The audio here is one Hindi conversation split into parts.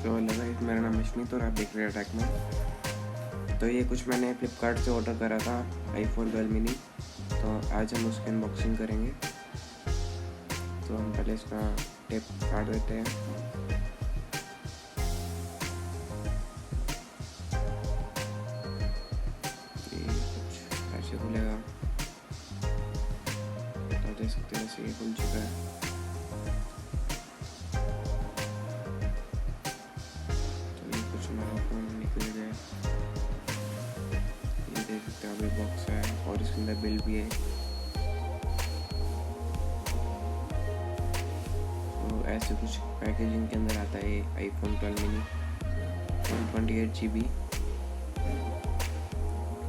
तो गाइस मेरा नाम अश्मित और आप देख रहे हैं अटैक में। तो ये कुछ मैंने फ्लिपकार्ट से ऑर्डर करा था iPhone 12 मिनी। तो आज हम उसकी अनबॉक्सिंग करेंगे। तो हम पहले इसका टेप काट देते हैं। ये कुछ ऐसे खुलेगा, तो देख सकते हैं ऐसे ये खुल चुका है। निकल गया, ये देख सकते हैं अभी बॉक्स है और इसके अंदर बिल भी है। तो ऐसे कुछ पैकेजिंग के अंदर आता है iPhone 12 मिनी 128 GB।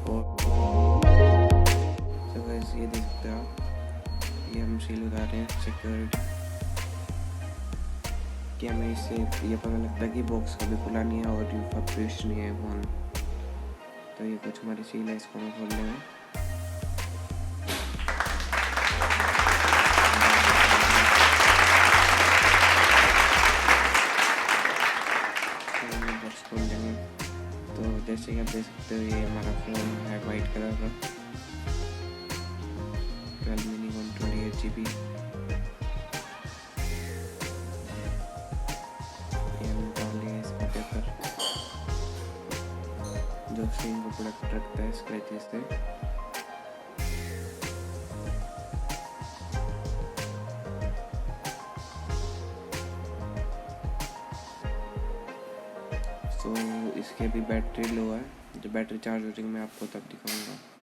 और तो वैसे ये देख सकते हैं आप, ये हम सील उतार रहे हैं सिक्योरिटी कि हमें इससे ये पता लगता है कि बॉक्स कभी खुला नहीं है और रिफर्बिश्ड नहीं है फ़ोन। तो ये कुछ हमारी सील है, इसको हम खोल लेंगे। तो बॉक्स खोल लेंगे। तो जैसे कि आप देख सकते हो ये हमारा फ़ोन है वाइट कलर का 12 मिनी 128 GB। जो स्क्रीन को प्रोटेक्ट रखता है स्क्रैचेस से। तो इसकी अभी बैटरी लो है, जब बैटरी चार्ज हो जाएगी मैं आपको तब दिखाऊंगा।